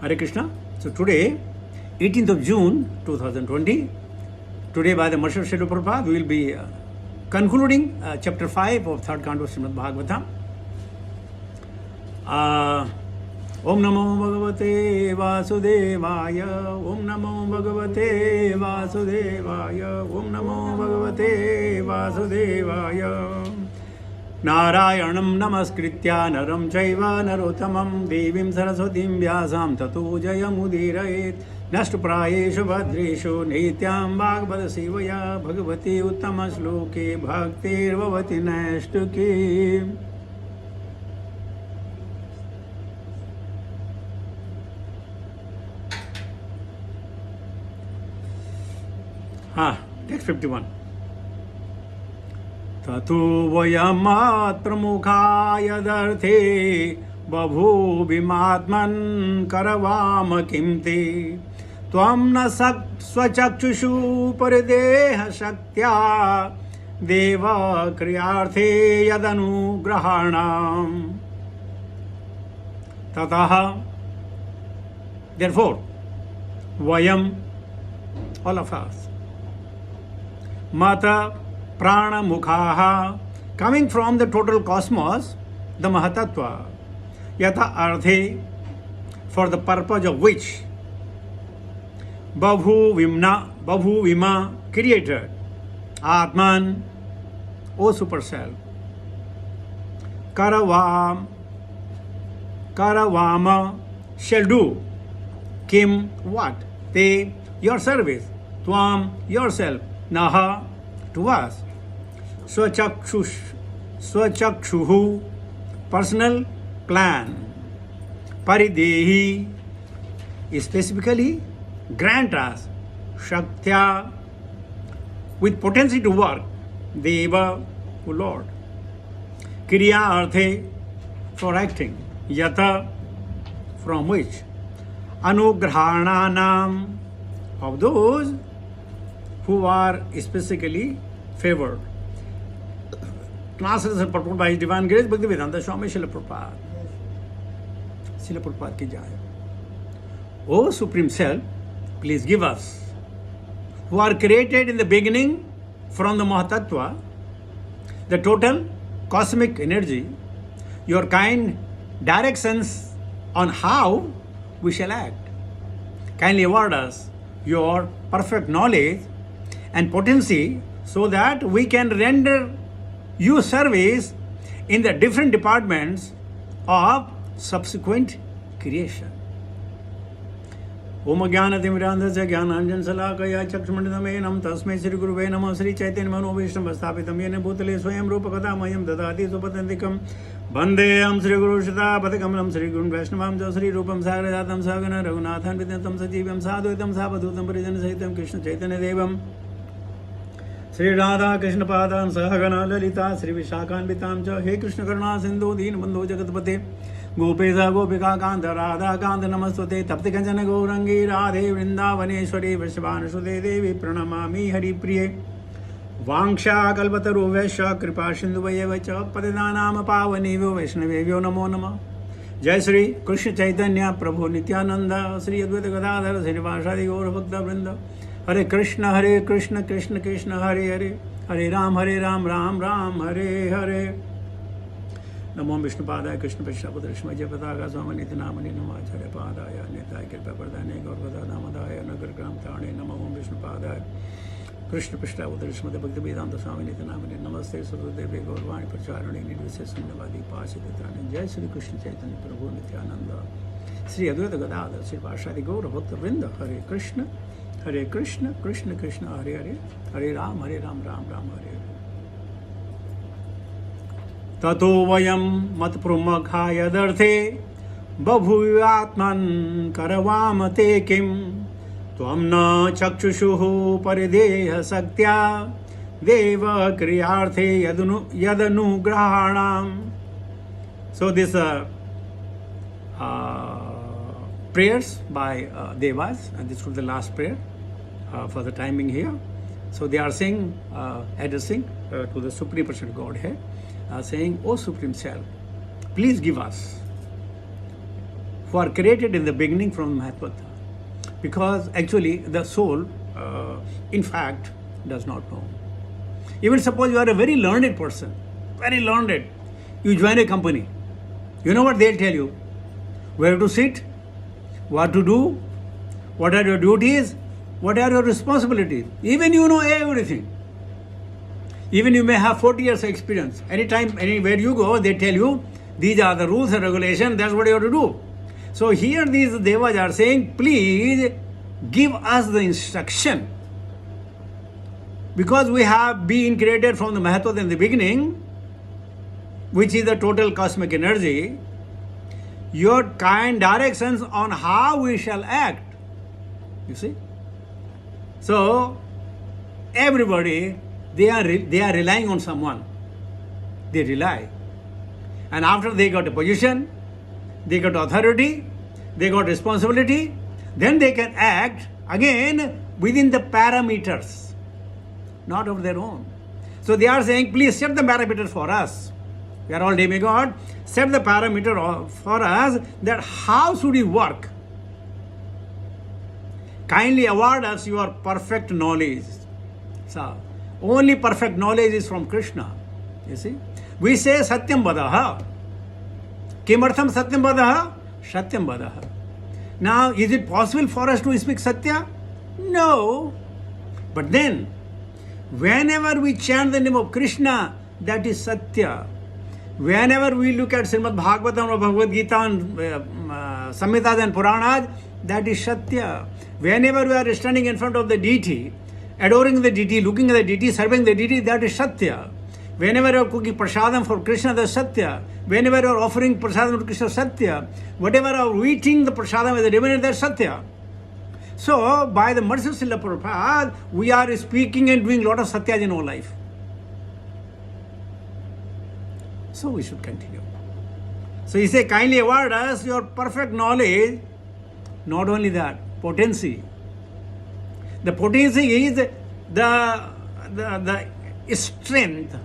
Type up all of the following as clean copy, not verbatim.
Hare Krishna. So today, 18th of June 2020, today by the mercy of Srila Prabhupada, we will be concluding chapter 5 of third canto of Srimad Bhagavatam. Om Namo Bhagavate Vasudevaya, Om Namo Bhagavate Vasudevaya, Om Namo Bhagavate Vasudevaya. Narayanam Namaskritya Naram Chaiva Narottamam Devim Saraswatim Vyasam Tato Jayamudiraet Nashtuprayeshu Bhadreshu Nityam Bhagavata Sevaya Bhagavati Uttama Shloke Bhaktir Bhavati Nashtuki. Text 51. ततो वयमात् प्रमुखाय दर्थे बभूविमात्मन् करवाम किं ते त्वं न स्वचक्षुषु परिदेह शक्त्या देव क्रियार्थे यदनुग्रहाणाम् ततः therefore vayam, all of us, mata prana mukhaha, coming from the total cosmos, the mahatattva, yata arthe, for the purpose of which babhu vima, created, atman, O super self, karavama, shall do, kim, what, te, your service, tvam, yourself, naha, to us, Swachakshuhu, personal plan. Paridehi, specifically grant us. Shaktya, with potency to work. Deva, O Lord. Kriya arthe, for acting. Yata, from which. Anugrahananam, of those who are specifically favored. Classes are purported by His Divine Grace, Bhaktivedanta Swami Srila Prabhupada. Srila Prabhupada ki jai. O Supreme Self, please give us, who are created in the beginning from the Mahatattva, the total cosmic energy, your kind directions on how we shall act. Kindly award us your perfect knowledge and potency so that we can render you service in the different departments of subsequent creation. Om Jnanatimirandhasya Jnananjan Salakaya Chakshmandamenam Tasmai Sri Guruve Namah Sri Chaitanya Mano Vaishnava Sthapitam Yena Bhutale Swayam Rupa Kadamayam Dadati Supatantikam Bandeyam Sri Guru Shata Padakamanam Sri Guru Vaishnavam Ja Sri Rupam Sagarajatam Sagana Raghunathan Vidyam Sajivam Sadhuitam Sabadhutam Parijana Sahitam Krishna Chaitanya Devam Sri Radha Krishna Padam Sahagana Lalita Sri Vishakhanvitam Cha He Krishna Karuna Sindhu Deen Bandhu Jagatpate Gopesa Gopika Kanta Radha Kanta Namastute Tapti Kanchana Gaurangi Radhe Vrindavaneshwari Vrishabhanasute Devi Pranamami Hari Priye Vangsha Kalpataru Vaishya Kripa Sindhu Vayevacha Patidanam Pavanevo Vaishnavevyo Namo Nama Jai Sri Krishna Chaitanya Prabhu Nityananda Sri Advaita Gadadhara Srivasadi Gaura Bhakta Vrinda Hare Krishna Krishna Krishna Hare Hare Hare Ram Ram Ram Hare Hare Namo Vishnu Padaya Krishna Prishnaputra Shmaja Pataga Swamaniti Namani Namacharya Padaya Nitaya Kirpa Pardane Gaurvada Namadaya Nagar Gram Tane Namo Vishnu Padaya Krishna Prishnaputra Shmada Bhakti Vedanta Swaminiti Namani Namaste Surudevi Gaurvani Pracharani Nidvise Sundavadi Pasititani Jai Sri Krishna Chaitanya Prabhu Nityananda Sri Advaita Gadadhara Sri Vashadi Gaura Bhakta Vrinda Hare Krishna Krishna Krishna Hare Hare Hare Ram Ram Ram Hare Hare Tato vayam mat pramukhaya darthe babhuvatman karavam te kim tvam na chakshushuhu parideha saktya deva kriyarthe yadanugrahanam. So this prayers by devas, and this was the last prayer for the timing here. So they are saying, addressing to the Supreme Personal Godhead, saying, O Supreme Self, please give us, who are created in the beginning from Mahatmata. Because actually the soul, in fact, does not know. Even suppose you are a very learned person, very learned, you join a company. You know what they'll tell you? Where to sit, what to do, what are your duties, what are your responsibilities. Even you know everything. Even you may have 40 years of experience. Anytime, anywhere you go, they tell you, these are the rules and regulations, that's what you have to do. So here these devas are saying, please give us the instruction. Because we have been created from the Mahatma in the beginning, which is the total cosmic energy, your kind directions on how we shall act. You see? So, everybody, they are relying on someone. They rely. And after they got a position, they got authority, they got responsibility, then they can act again within the parameters, not of their own. So they are saying, please set the parameters for us. We are all demigod. Set the parameter for us that how should we work. Kindly award us your perfect knowledge. So, only perfect knowledge is from Krishna. You see? We say Satyam Vadaha. Kimartham Satyam Vadaha? Satyam Vadaha. Now, is it possible for us to speak Satya? No. But then, whenever we chant the name of Krishna, that is Satya. Whenever we look at Srimad Bhagavatam or Bhagavad Gita and Samhitas and Puranas, that is Satya. Whenever we are standing in front of the deity, adoring the deity, looking at the deity, serving the deity, that is Satya. Whenever you are cooking prasadam for Krishna, that is Satya. Whenever you are offering prasadam to Krishna, Satya. Whatever you are eating the prasadam as a divinity, that is Satya. So, by the mercy of Srila Prabhupada, we are speaking and doing a lot of Satyas in our life. So we should continue. So he says, kindly award us your perfect knowledge. Not only that, potency. The potency is the strength,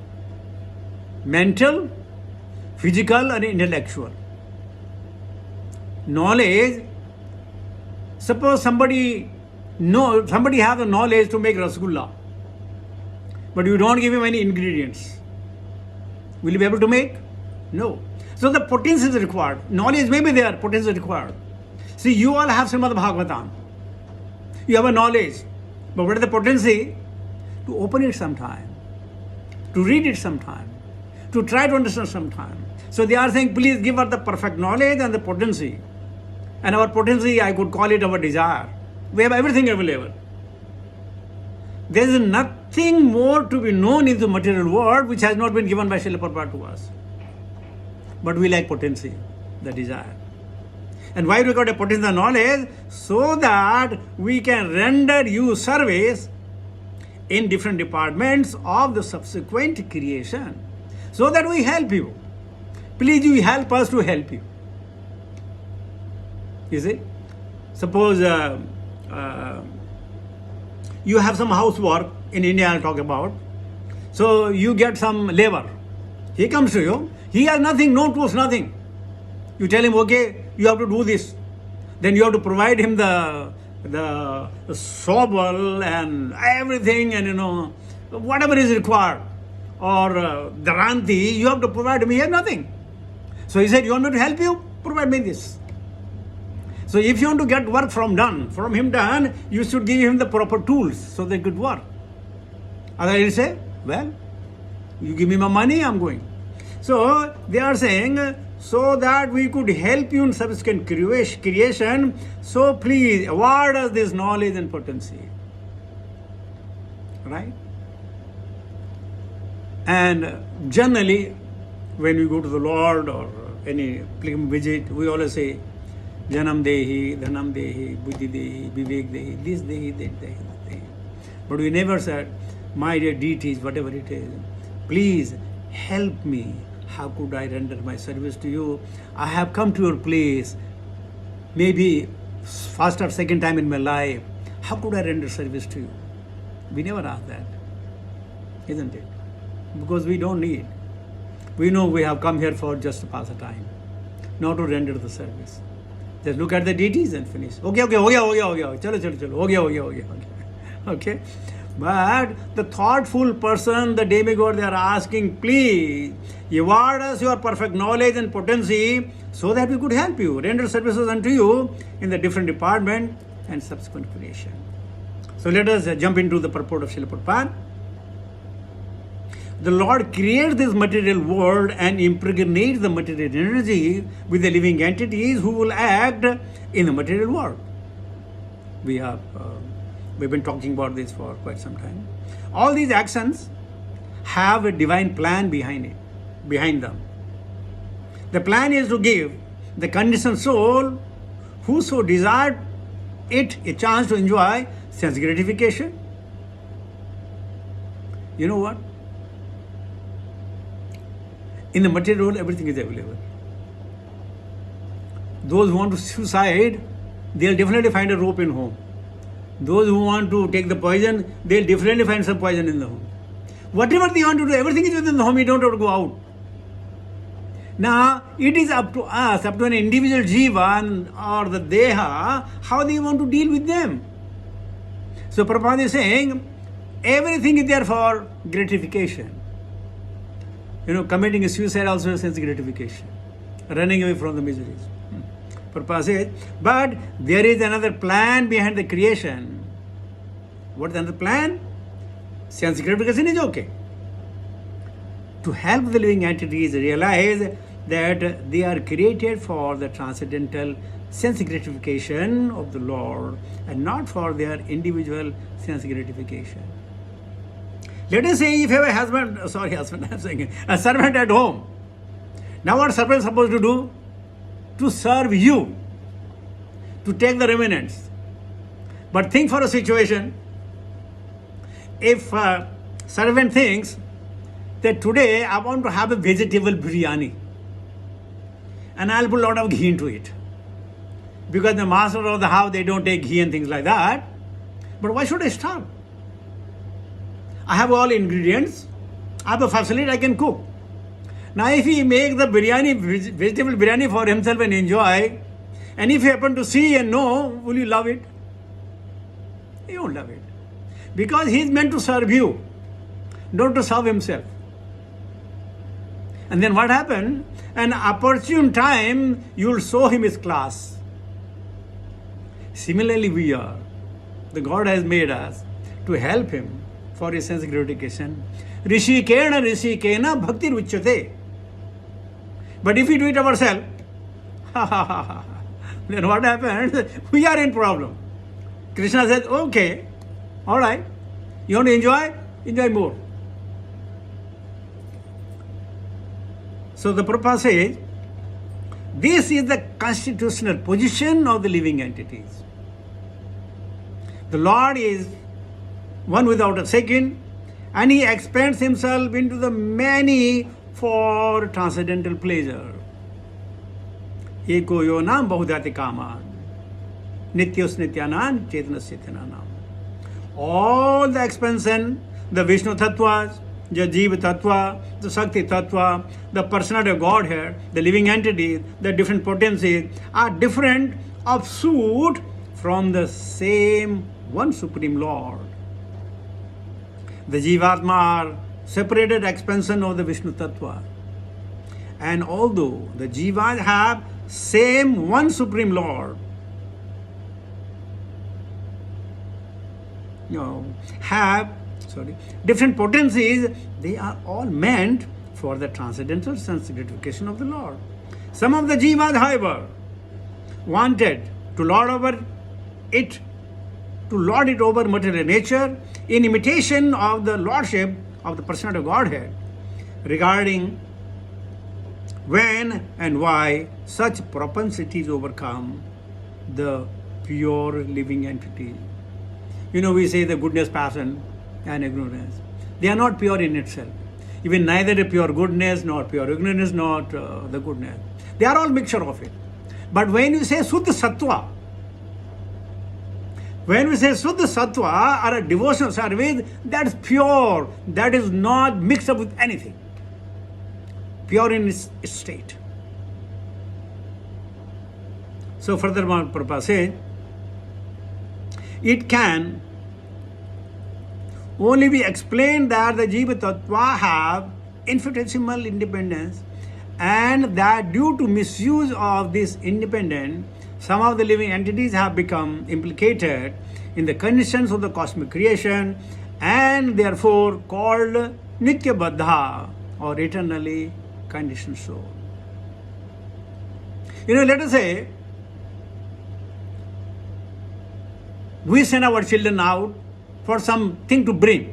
mental, physical and intellectual. Knowledge, suppose somebody has the knowledge to make rasgulla, but you don't give him any ingredients. Will you be able to make? No. So the potency is required. Knowledge may be there, potency is required. See, you all have Srimad Bhagavatam. You have a knowledge. But what is the potency? To open it sometime. To read it sometime. To try to understand sometime. So they are saying, please give us the perfect knowledge and the potency. And our potency, I could call it our desire. We have everything available. There is nothing more to be known in the material world which has not been given by Srila Prabhupada to us. But we like potency, the desire. And why we got a potency and knowledge? So that we can render you service in different departments of the subsequent creation. So that we help you. Please you help us to help you. You see? Suppose you have some housework in India, I'll talk about. So you get some labor. He comes to you. He has nothing, no tools, nothing. You tell him, okay, you have to do this. Then you have to provide him the shovel and everything, and whatever is required. Or the ranti, you have to provide him. He has nothing. So he said, you want me to help you? Provide me this. So if you want to get work from him done, you should give him the proper tools so they could work. Otherwise he'll say, well, you give me my money, I'm going. So they are saying, so that we could help you in subsequent creation, so please award us this knowledge and potency. Right? And generally, when we go to the Lord or any pilgrim visit, we always say, Janam Dehi, Dhanam Dehi, Buddhi Dehi, Vivek Dehi, this Dehi, that Dehi. But we never said, my dear deities, whatever it is, please help me. How could I render my service to you? I have come to your place, maybe first or second time in my life. How could I render service to you? We never ask that, isn't it? Because we don't need. We know we have come here for just to pass the time, not to render the service. Just look at the deities and finish. Okay, हो गया. चलो, हो गया. Okay. But the thoughtful person, the demigod, they are asking, please, award us your perfect knowledge and potency so that we could help you, render services unto you in the different department and subsequent creation. So let us jump into the purport of Srila Prabhupada. The Lord creates this material world and impregnates the material energy with the living entities who will act in the material world. We've been talking about this for quite some time. All these actions have a divine plan behind them. The plan is to give the conditioned soul who so desired it a chance to enjoy sense gratification. You know what? In the material world, everything is available. Those who want to suicide, they'll definitely find a rope in home. Those who want to take the poison, they'll definitely find some poison in the home. Whatever they want to do, everything is within the home, you don't have to go out. Now, it is up to us, up to an individual jiva or the deha, how they want to deal with them. So Prabhupada is saying, everything is there for gratification. Committing a suicide also is sense gratification. Running away from the miseries. Prabhupada says, but there is another plan behind the creation. What is another plan? Sense gratification is okay. To help the living entities realize that they are created for the transcendental sense gratification of the Lord and not for their individual sense gratification. Let us say if you have a servant at home. Now what servant is supposed to do? To serve you, to take the remnants. But think for a situation, if a servant thinks that today I want to have a vegetable biryani and I'll put a lot of ghee into it. Because the master of the house, they don't take ghee and things like that. But why should I starve? I have all ingredients, I have a facility, I can cook. Now if he make the biryani, vegetable biryani for himself and enjoy, and if you happen to see and know, will you love it? You won't love it. Because he is meant to serve you, not to serve himself. And then what happened? An opportune time, you will show him his class. Similarly we are. The God has made us to help him for his sense gratification. Rishikena bhakti ruchyate. But if we do it ourselves, then what happens? We are in problem. Krishna says, okay, all right, you want to enjoy? Enjoy more. So the Prabhupada says, this is the constitutional position of the living entities. The Lord is one without a second, and he expands himself into the many for transcendental pleasure. Eko yo nam bahudati kaman, nityos nityanam, chetanasya tyanam. All the expansion, the Vishnu Tattvas, the Jiva Tattva, the Shakti Tattva, the personality of Godhead, the living entities, the different potencies are different offshoot from the same one Supreme Lord. The Jivatma are separated expansion of the Vishnu Tattva. And although the Jivas have same one Supreme Lord, have different potencies, they are all meant for the transcendental sense gratification of the Lord. Some of the Jivas, however, wanted to lord it over material nature in imitation of the lordship of the personality of Godhead, regarding when and why such propensities overcome the pure living entity. We say the goodness, passion, and ignorance. They are not pure in itself. Even neither the pure goodness, nor pure ignorance, nor the goodness. They are all mixture of it. But when you say Suddha Sattva, or a devotional service, that's pure. That is not mixed up with anything. Pure in its state. So furthermore, Prabhupada says, it can only be explained that the Jiva Tattva have infinitesimal independence, and that due to misuse of this independence, some of the living entities have become implicated in the conditions of the cosmic creation and therefore called Nitya Baddha or eternally conditioned soul. Let us say we send our children out for something to bring.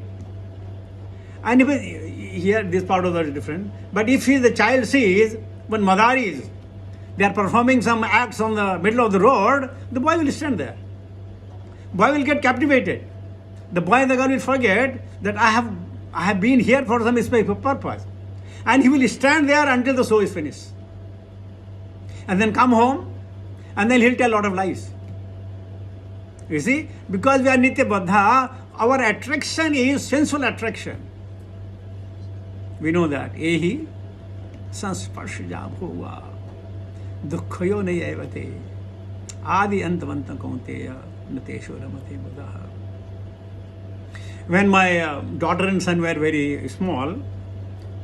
And if here this part of that is different. But if the child sees when Madaris, they are performing some acts on the middle of the road, the boy will stand there. Boy will get captivated. The boy and the girl will forget that I have been here for some specific purpose. And he will stand there until the show is finished. And then come home, and then he'll tell a lot of lies. You see, because we are Nitya Baddha, our attraction is sensual attraction. We know that. Ehi sansparshja bhuva dukkhayo nayavate adi antavanta kaunteya natesho ramate buddha. When my daughter and son were very small,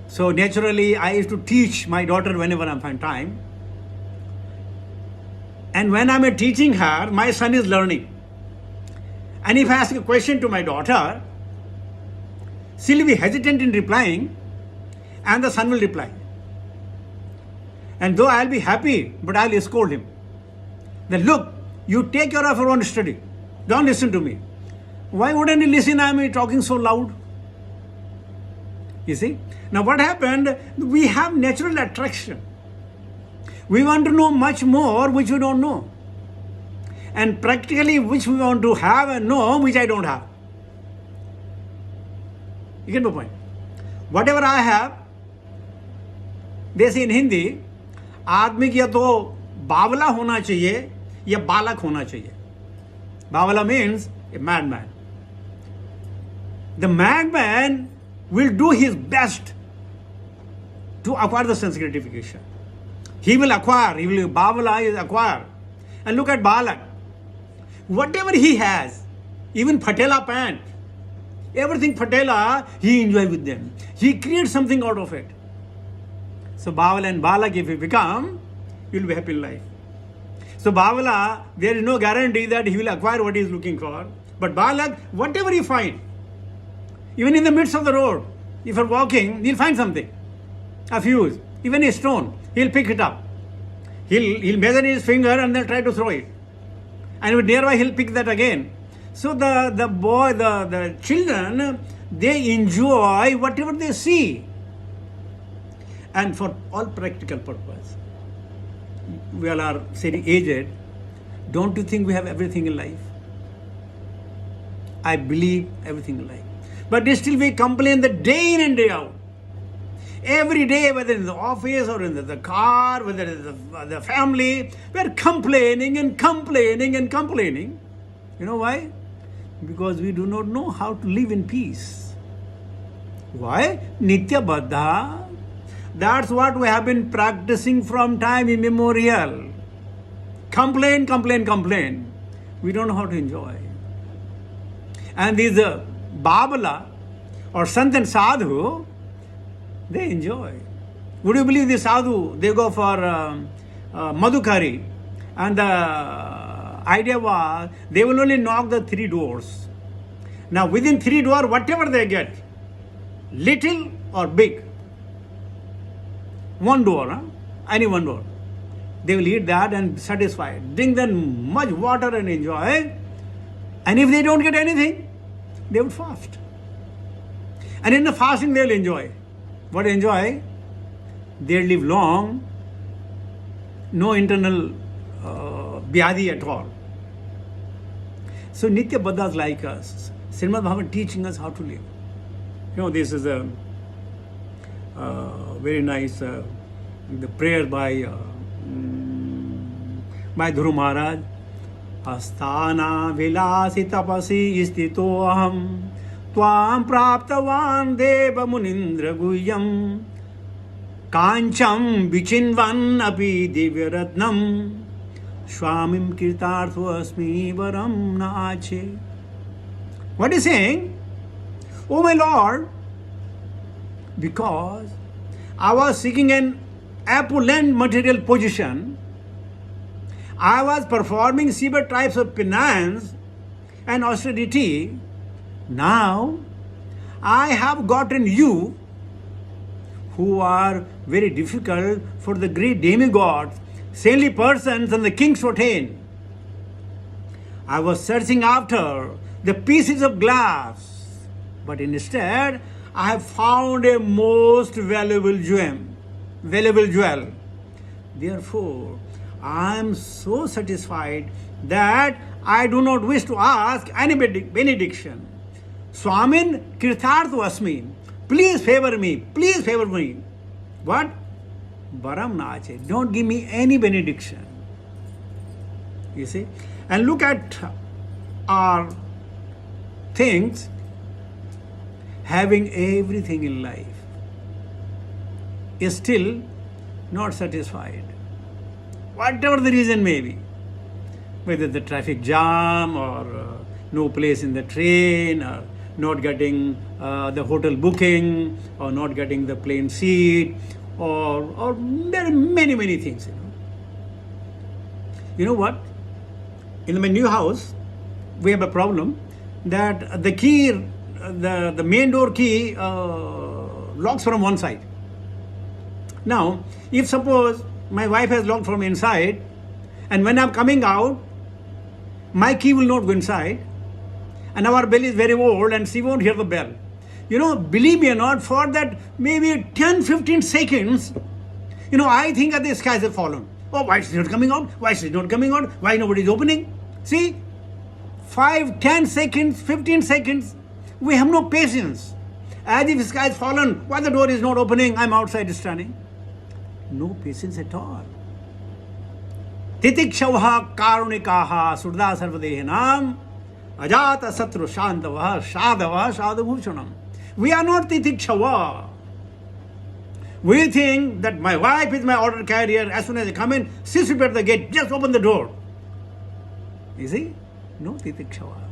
so naturally I used to teach my daughter whenever I find time. And when I'm teaching her, my son is learning. And if I ask a question to my daughter, she'll be hesitant in replying, and the son will reply. And though I'll be happy, but I'll scold him. Then look, you take care of your own study. Don't listen to me. Why wouldn't you listen? I'm talking so loud. You see? Now what happened? We have natural attraction. We want to know much more which we don't know. And practically which we want to have and know which I don't have. You get my point? Whatever I have, they say in Hindi, आदमी की या तो बावला होना चाहिए या बालक होना चाहिए. Bavala means a madman. The madman will do his best to acquire the sense gratification. He will acquire, Bavala is acquire. And look at Balak. Whatever he has, even patela pant, everything patela, he enjoys with them. He creates something out of it. So Bavala and Balak, if you become, you will be happy in life. So Bavala, there is no guarantee that he will acquire what he is looking for. But Balak, whatever you find, even in the midst of the road, if you're walking, he'll find something, a fuse, even a stone, he'll pick it up. He'll measure his finger and then try to throw it. And nearby he'll pick that again. So the children, they enjoy whatever they see. And for all practical purpose, we all are very aged. Don't you think we have everything in life? I believe everything in life. But still we complain the day in and day out. Every day, whether in the office or in the car, whether it's the family, we're complaining and complaining and complaining. You know why? Because we do not know how to live in peace. Why? Nitya Baddha. That's what we have been practicing from time immemorial. Complain, complain, complain. We don't know how to enjoy. And these Babala or Sant and Sadhu, they enjoy. Would you believe the sadhu, they go for madhukari, and the idea was they will only knock the 3 doors. Now within 3 doors, whatever they get, little or big, 1 door, any 1 door, they will eat that and satisfy. Drink then much water and enjoy. And if they don't get anything, they will fast. And in the fasting they will enjoy. What enjoy? They live long, no internal vyadhi at all. So Nitya Baddha is like us. Srimad Bhagavatam teaching us how to live. This is a very nice the prayer by Dhuru Maharaj. Asthana vilasi tapasi istito aham Tvam praptavan deva munindra guhyam Kancham vichinvan api divyaratnam Swamim Kirtartho Asmi Varam Naache. What is saying? Oh my Lord, because I was seeking an opulent material position, I was performing severe types of penance and austerity. Now I have gotten you, who are very difficult for the great demigods, saintly persons, and the kings to attain. I was searching after the pieces of glass, but instead I have found a most valuable jewel. Therefore, I am so satisfied that I do not wish to ask any benediction. Swamin Kirtartho Asmi. Please favor me. What? Varam Nache. Don't give me any benediction. You see? And look at our things, having everything in life, is still not satisfied. Whatever the reason may be, whether the traffic jam or no place in the train or not getting the hotel booking or not getting the plane seat or there are many things. You know what? In my new house, we have a problem that the key, the main door key locks from one side. Now, if suppose my wife has locked from inside, and when I'm coming out, my key will not go inside, and our bell is very old and she won't hear the bell. Believe me or not, for that maybe 10-15 seconds, I think that the skies have fallen. Oh, why is it not coming out? Why nobody is opening? See, 5, 10 seconds, 15 seconds, we have no patience. As if the sky has fallen, why the door is not opening? I'm outside standing. No patience at all. Titikshavah karunikaha surdha sarvadehinam ajata satru shantavah sadhabhushanam. We are not titikshavah. We think that my wife is my order carrier. As soon as I come in, she should be at the gate. Just open the door. You see? No titikshavah.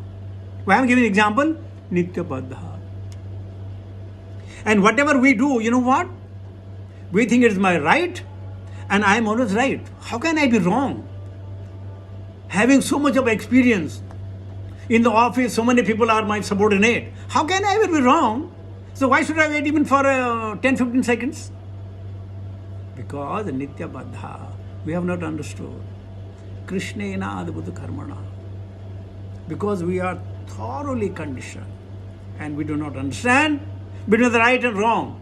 I am giving an example. Nitya Baddha. And whatever we do, you know what? We think it is my right, and I am always right. How can I be wrong? Having so much of experience in the office, so many people are my subordinate. How can I ever be wrong? So why should I wait even for 10-15 seconds? Because Nitya Baddha, we have not understood. Krishnena adbhuta karmana. Because we are thoroughly conditioned and we do not understand between the right and wrong.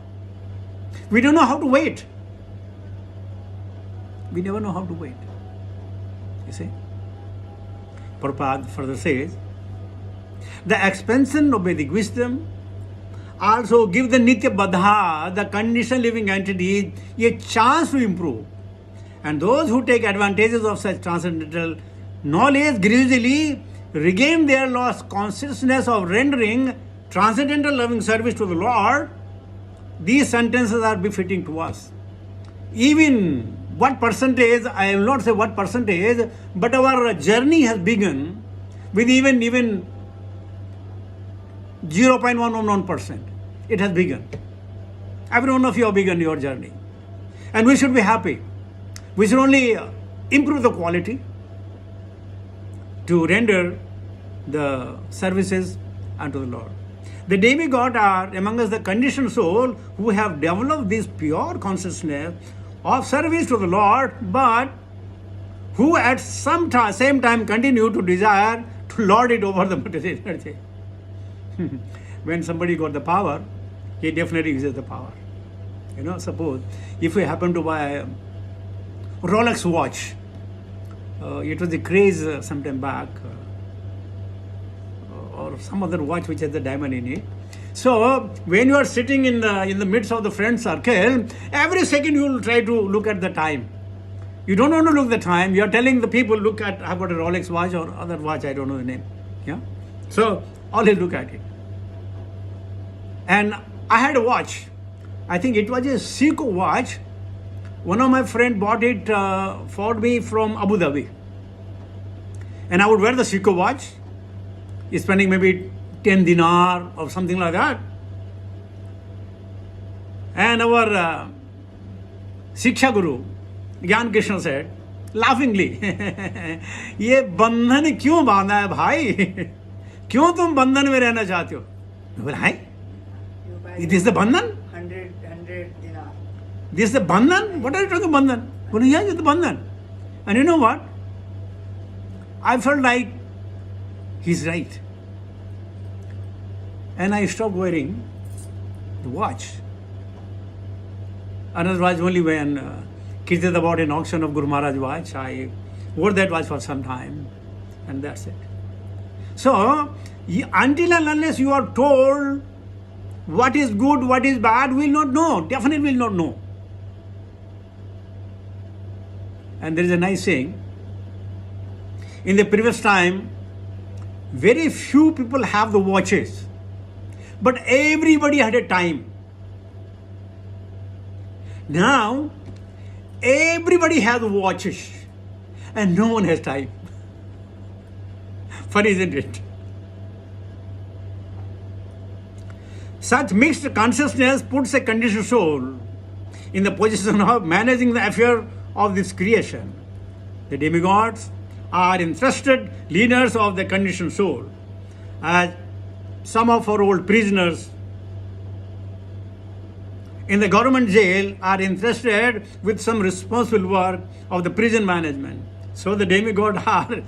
We don't know how to wait. We never know how to wait. You see? Prabhupada further says, the expansion of Vedic wisdom also give the Nitya Baddha, the conditioned living entity, a chance to improve. And those who take advantages of such transcendental knowledge gradually regain their lost consciousness of rendering transcendental loving service to the Lord. These sentences are befitting to us. Even what percentage, I will not say what percentage, but our journey has begun with even 0.111%. It has begun. Every one of you have begun your journey. And we should be happy. We should only improve the quality to render the services unto the Lord. The demigod are among us the conditioned soul who have developed this pure consciousness of service to the Lord, but who at same time continue to desire to lord it over the material energy. When somebody got the power, he definitely uses the power. Suppose if we happen to buy a Rolex watch, it was a craze some time back, or some other watch which has the diamond in it. So when you are sitting in the midst of the friend circle, every second you will try to look at the time. You don't want to look at the time. You are telling the people, look at, I've got a Rolex watch or other watch, I don't know the name. Yeah. So all you look at it. And I had a watch. I think it was a Seiko watch. One of my friends bought it for me from Abu Dhabi. And I would wear the Seiko watch, spending maybe 10 dinar or something like that. And our Shiksha Guru, Gyan Krishna said, laughingly, ये बंधन क्यों बांधा है भाई? क्यों तुम बंधन में रहना चाहते हो? बोला है, it is the bandhan? 100 dinar. This is the bandhan? What are you talking bandhan? Well, yeah, it's the bandhan. And you know what? I felt like he's right. And I stopped wearing the watch. Another watch only when Kirtan about an auction of Guru Maharaj watch. I wore that watch for some time. And that's it. So, until and unless you are told what is good, what is bad, we will not know. Definitely will not know. And there is a nice saying. In the previous time, very few people have the watches. But everybody had a time. Now, everybody has watches. And no one has time. Funny, isn't it? Such mixed consciousness puts a conditioned soul in the position of managing the affair of this creation. The demigods are interested leaders of the conditioned soul, as some of our old prisoners in the government jail are interested with some responsible work of the prison management. So the demigods are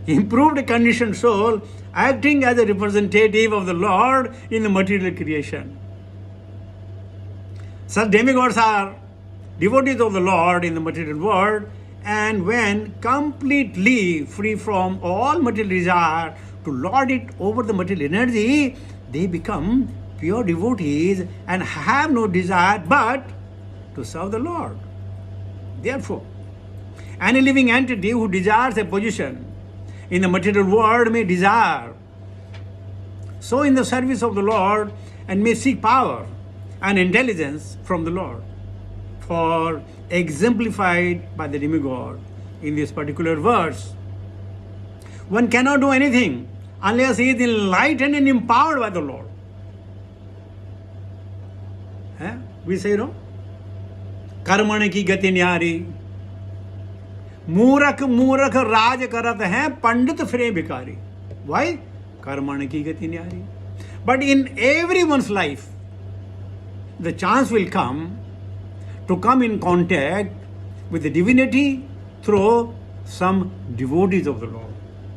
improved conditioned soul acting as a representative of the Lord in the material creation. Such demigods are devotees of the Lord in the material world, and when completely free from all material desire to lord it over the material energy, they become pure devotees and have no desire but to serve the Lord. Therefore, any living entity who desires a position in the material world may desire so in the service of the Lord and may seek power and intelligence from the Lord. For exemplified by the demigod in this particular verse, one cannot do anything unless he is enlightened and empowered by the Lord. We say, no? कर्मण की गति न्यारी, मूरख मूरख राज करत हैं, पंडित फिरे भिखारी. Why? कर्मण की गति न्यारी. But in everyone's life, the chance will come to come in contact with the divinity through some devotees of the Lord.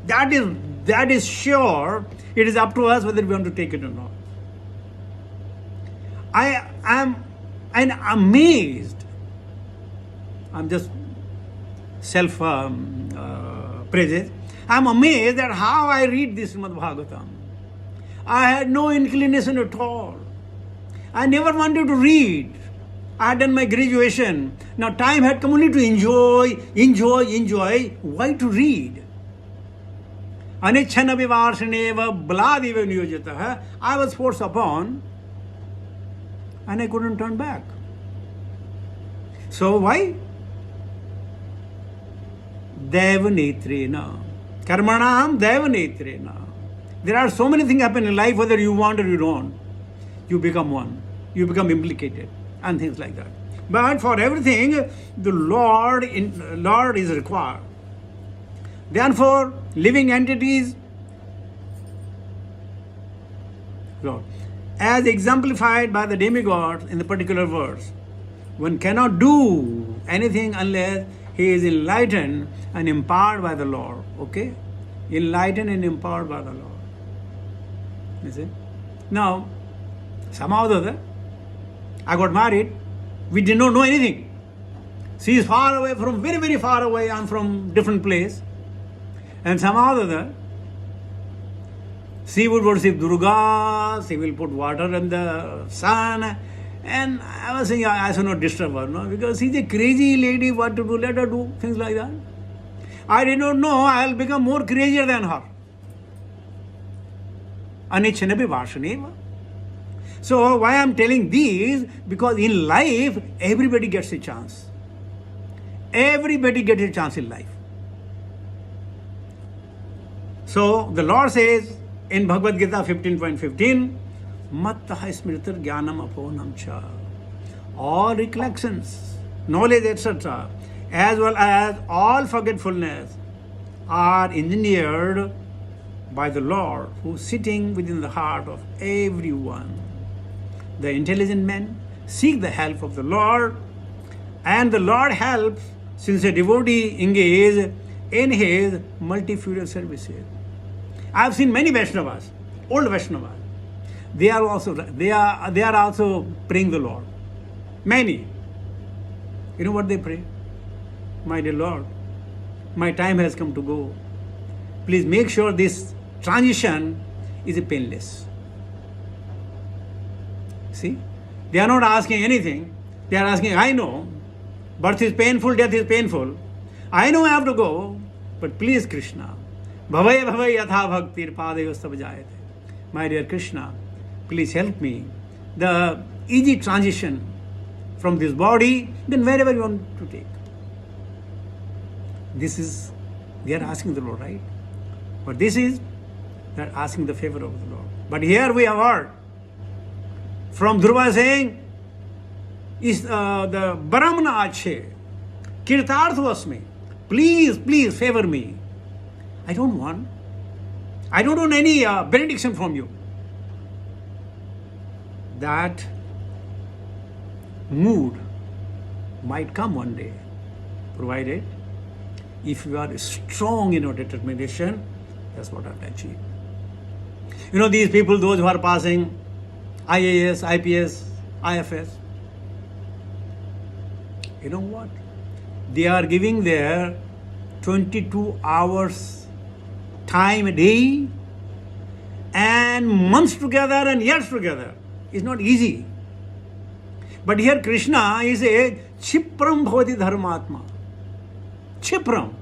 That is sure. It is up to us whether we want to take it or not. I am amazed. I'm just self-praises. I'm amazed at how I read this Srimad Bhagavatam. I had no inclination at all. I never wanted to read. I had done my graduation. Now time had come only to enjoy. Why to read? Anichana vivarshaneva bladeva niyojitaha. I was forced upon and I couldn't turn back. So why? Devanetrena. Karmanam devanetrena. There are so many things happen in life, whether you want or you don't. You become one. You become implicated and things like that. But for everything, the Lord is required. Therefore, living entities, Lord, as exemplified by the demigods in the particular verse, one cannot do anything unless he is enlightened and empowered by the Lord. Okay? Enlightened and empowered by the Lord. You see? Now, somehow or the other, I got married. We did not know anything. She is far away, from very, very far away. I'm from different place. And somehow or the other, she would worship Durga, she will put water in the sun. And I was saying, I should not disturb her, no? Because she's a crazy lady, what to do, let her do, things like that. I did not know I'll become more crazier than her. Anichanabi Vashaneva. So why I'm telling these? Because in life, everybody gets a chance. Everybody gets a chance in life. So the Lord says in Bhagavad Gita 15.15, Mattah smritir jnanam aponam cha. All recollections, knowledge, etc., as well as all forgetfulness are engineered by the Lord who is sitting within the heart of everyone. The intelligent men seek the help of the Lord, and the Lord helps since a devotee engages in his multifarious services. I have seen many Vaishnavas, old Vaishnavas. They are also praying the Lord. Many. You know what they pray? My dear Lord, my time has come to go. Please make sure this transition is painless. See? They are not asking anything. They are asking, I know, birth is painful, death is painful. I know I have to go, but please Krishna, bhavay bhavay yatha bhaktir padayostab jayate. My dear Krishna, please help me. The easy transition from this body, then wherever you want to take. This is, they are asking the Lord, right? But this is, they are asking the favor of the Lord. But here we have heard from Dhruva saying, is the Brahmana Ache, Kirtarthvasmi, please favor me. I don't want any benediction from you. That mood might come one day, provided if you are strong in your determination. That's what I have to achieve. You know, these people, those who are passing IAS, IPS, IFS, you know what? They are giving their 22 hours time a day and months together and years together. It's not easy. But here Krishna is a Chipram Bhavati Dharmatma. Chipram.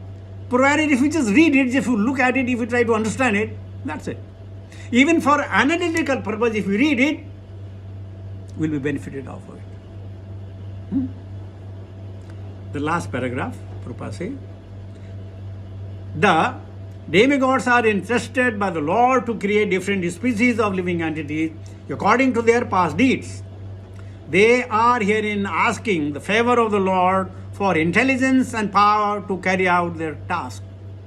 Provided if you just read it, if you look at it, if you try to understand it, that's it. Even for analytical purpose, if you read it, will be benefited off of it. The last paragraph, Prabhupada says, the demigods are entrusted by the Lord to create different species of living entities according to their past deeds. They are herein asking the favor of the Lord for intelligence and power to carry out their task.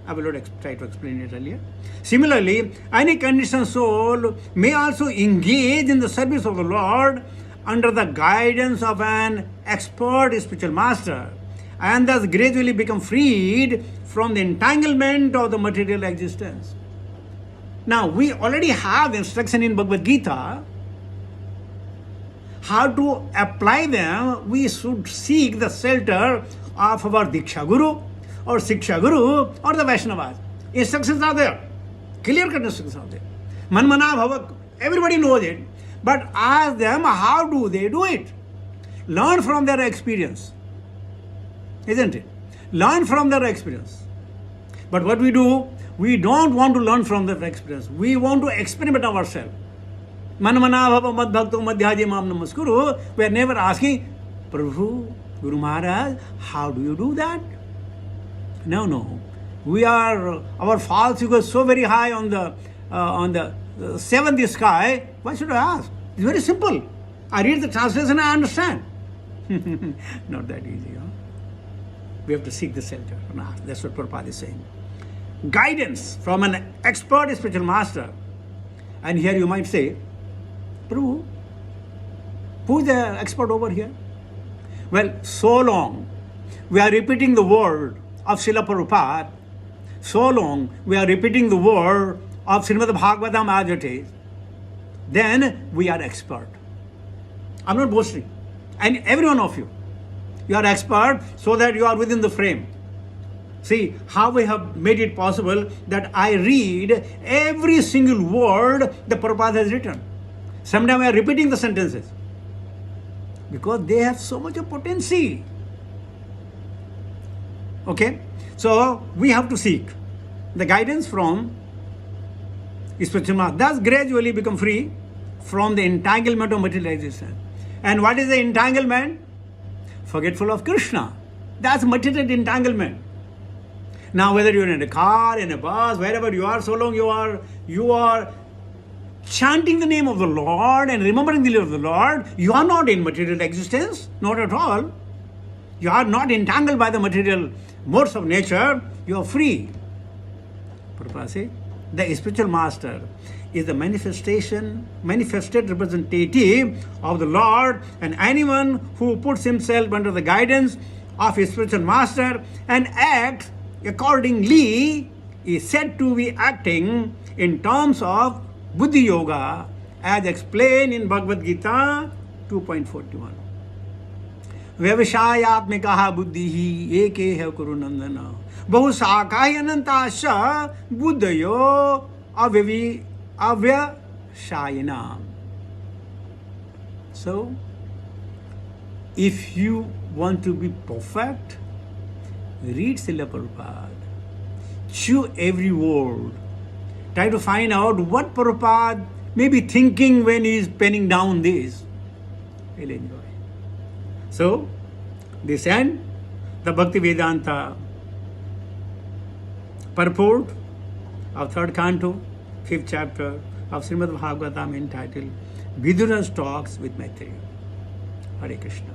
I will not try to explain it earlier. Similarly, any conditioned soul may also engage in the service of the Lord under the guidance of an expert spiritual master, and thus gradually become freed from the entanglement of the material existence. Now, we already have instruction in Bhagavad Gita how to apply them. We should seek the shelter of our Diksha Guru or Siksha Guru or the Vaishnavas. Instructions are there. Clear-cut instructions are there. Manmana Bhava, everybody knows it. But ask them, how do they do it? Learn from their experience. Isn't it? Learn from their experience. But what we do, we don't want to learn from their experience. We want to experiment ourselves. Manmana Bhava Mad Bhakto Madhyaji Mam Namaskuru. We are never asking, Prabhu, Guru Maharaj, how do you do that? No. Our false ego is so very high on the seventh sky. Why should I ask? It's very simple. I read the translation and I understand. Not that easy, huh? We have to seek the shelter. That's what Prabhupada is saying. Guidance from an expert spiritual master. And here you might say, Prabhu, who is the expert over here? Well, so long we are repeating the word of Srila Prabhupada, so long we are repeating the word of Srimad Bhagavatam as it is, then we are expert. I'm not boasting. And every one of you are expert so that you are within the frame. See how we have made it possible that I read every single word the Prabhupada has written. Sometimes we are repeating the sentences because they have so much of potency. Okay? So we have to seek the guidance from spiritual master. Thus gradually become free from the entanglement of material existence. And what is the entanglement? Forgetful of Krishna. That's material entanglement. Now, whether you're in a car, in a bus, wherever you are, so long you are chanting the name of the Lord and remembering the name of the Lord, you are not in material existence, not at all. You are not entangled by the material modes of nature. You are free. Prabhupada says, the spiritual master is the manifested representative of the Lord, and anyone who puts himself under the guidance of his spiritual master and acts accordingly is said to be acting in terms of Buddhi Yoga as explained in Bhagavad Gita 2.41. व्यवसायात्मिका बुद्धि ही एक है कुरु नंदन बहुशाखा अनंताश बुद्धयो अव्यवसायिना. So, if you want to be perfect, read Srila Prabhupada. Chew every word. Try to find out what Prabhupada may be thinking when he is penning down this. You'll enjoy. So, this end the Bhakti Vedanta purport of third canto, 5th chapter of Srimad Bhagavatam entitled Vidura's Talks with Maitreya. Hare Krishna.